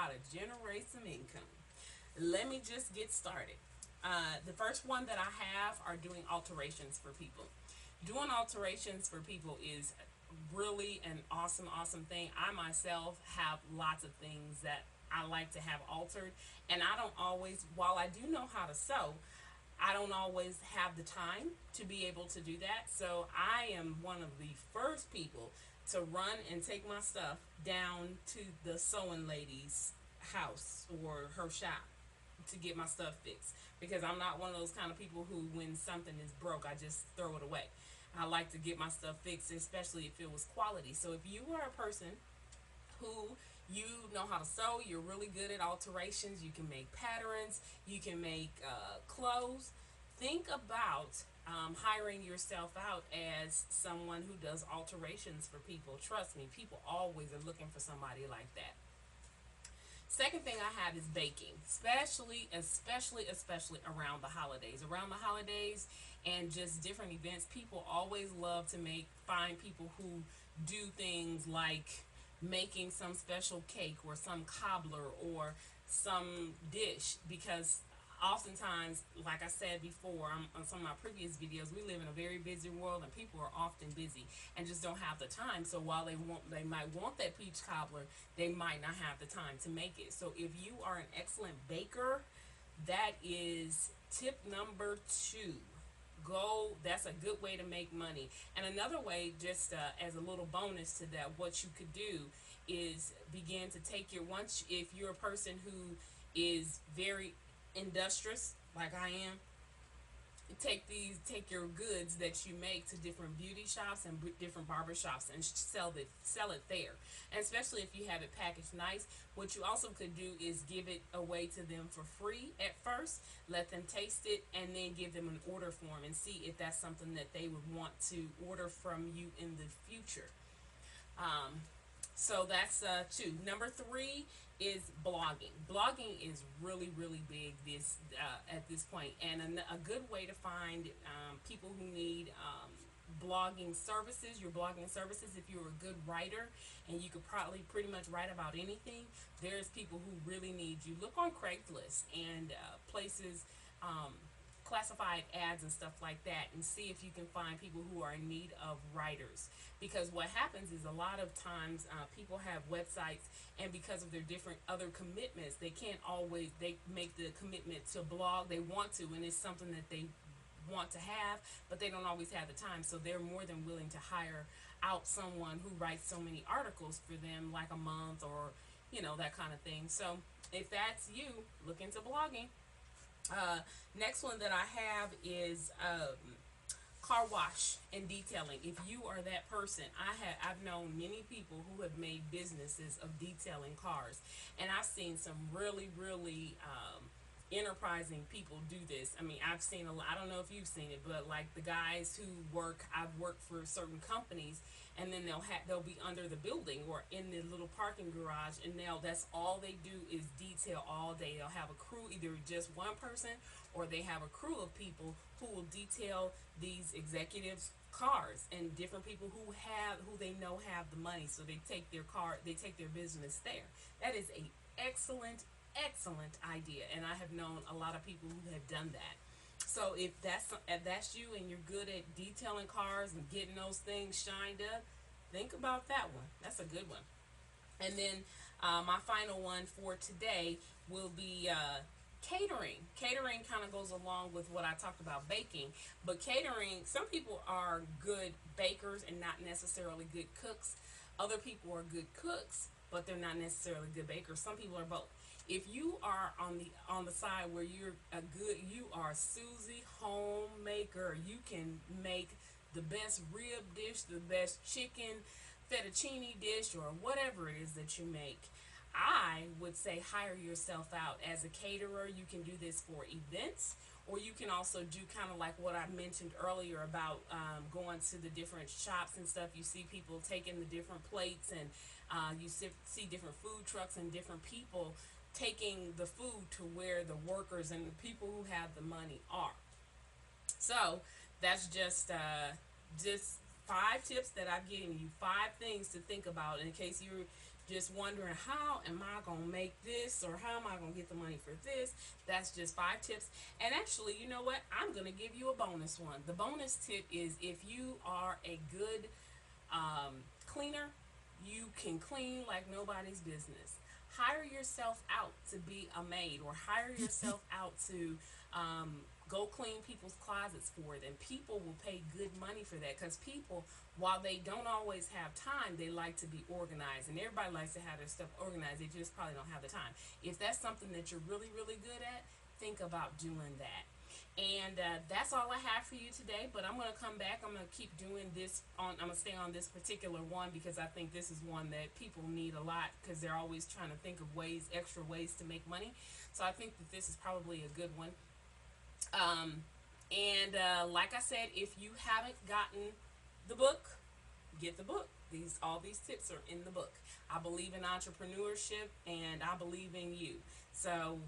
how to generate some income. Let me just get started. The first one that I have are doing alterations for people. Doing alterations for people is really an awesome, awesome thing. I myself have lots of things that I like to have altered, and I don't always, while I do know how to sew, I don't always have the time to be able to do that. So I am one of the first people to run and take my stuff down to the sewing lady's house or her shop to get my stuff fixed, because I'm not one of those kind of people who, when something is broke, I just throw it away. I like to get my stuff fixed, especially if it was quality. So if you are a person who, you know how to sew, you're really good at alterations, you can make patterns, you can make clothes, think about hiring yourself out as someone who does alterations for people. Trust me, people always are looking for somebody like that. Second thing I have is baking, especially around the holidays. Around the holidays and just different events, people always love to find people who do things like making some special cake or some cobbler or some dish, because oftentimes, like I said before on some of my previous videos, we live in a very busy world and people are often busy and just don't have the time. So while they might want that peach cobbler, they might not have the time to make it. So if you are an excellent baker, that is tip number 2. Go, that's a good way to make money. And another way, just as a little bonus to that, what you could do is begin to take your, once, if you're a person who is very industrious like I am, take your goods that you make to different beauty shops and different barber shops and sell it there. And especially if you have it packaged nice, what you also could do is give it away to them for free at first, let them taste it, and then give them an order form and see if that's something that they would want to order from you in the future. um, so that's 2. Number 3 is blogging. Blogging is really, really big at this point, and a good way to find people who need blogging services, your blogging services. If you're a good writer and you could probably pretty much write about anything, there's people who really need you. Look on Craigslist and places. Classified ads and stuff like that, and see if you can find people who are in need of writers, because what happens is a lot of times people have websites, and because of their different other commitments, they can't always, they make the commitment to blog, they want to, and it's something that they want to have, but they don't always have the time, so they're more than willing to hire out someone who writes so many articles for them, like a month, or that kind of thing. So if that's you, look into blogging. Next one that I have is car wash and detailing. If you are that person, I've known many people who have made businesses of detailing cars, and I've seen some really, really enterprising people do this. I mean, I've seen a lot. I don't know if you've seen it, but like the guys who work, I've worked for certain companies, and then they'll be under the building or in the little parking garage, and that's all they do is detail all day. They'll have a crew, either just one person or they have a crew of people who will detail these executives cars, and different people who they know have the money, so they take their business there. That is a excellent idea, and I have known a lot of people who have done that. So if that's you and you're good at detailing cars and getting those things shined up, think about that one. That's a good one. And then my final one for today will be catering. Catering kind of goes along with what I talked about baking, but catering, some people are good bakers and not necessarily good cooks. Other people are good cooks, but they're not necessarily good bakers. Some people are both. If you are on the side where you are Susie homemaker, you can make the best rib dish, the best chicken fettuccine dish, or whatever it is that you make. I would say hire yourself out as a caterer. You can do this for events, or you can also do kind of like what I mentioned earlier about going to the different shops and stuff. You see people taking the different plates, and you see different food trucks and different people taking the food to where the workers and the people who have the money are. So that's just 5 tips that I've given you, 5 things to think about in case you're just wondering, how am I going to make this, or how am I going to get the money for this. That's just 5 tips. And actually, you know what, I'm going to give you a bonus one. The bonus tip is, if you are a good cleaner, you can clean like nobody's business. Hire yourself out to be a maid, or hire yourself out to go clean people's closets for them. People will pay good money for that, because people, while they don't always have time, they like to be organized, and everybody likes to have their stuff organized. They just probably don't have the time. If that's something that you're really, really good at, think about doing that. And that's all I have for you today. But I'm going to come back. I'm going to keep doing this I'm going to stay on this particular one, because I think this is one that people need a lot, because they're always trying to think of extra ways to make money. So I think that this is probably a good one. Like I said, if you haven't gotten the book, get the book. All these tips are in the book. I believe in entrepreneurship, and I believe in you. So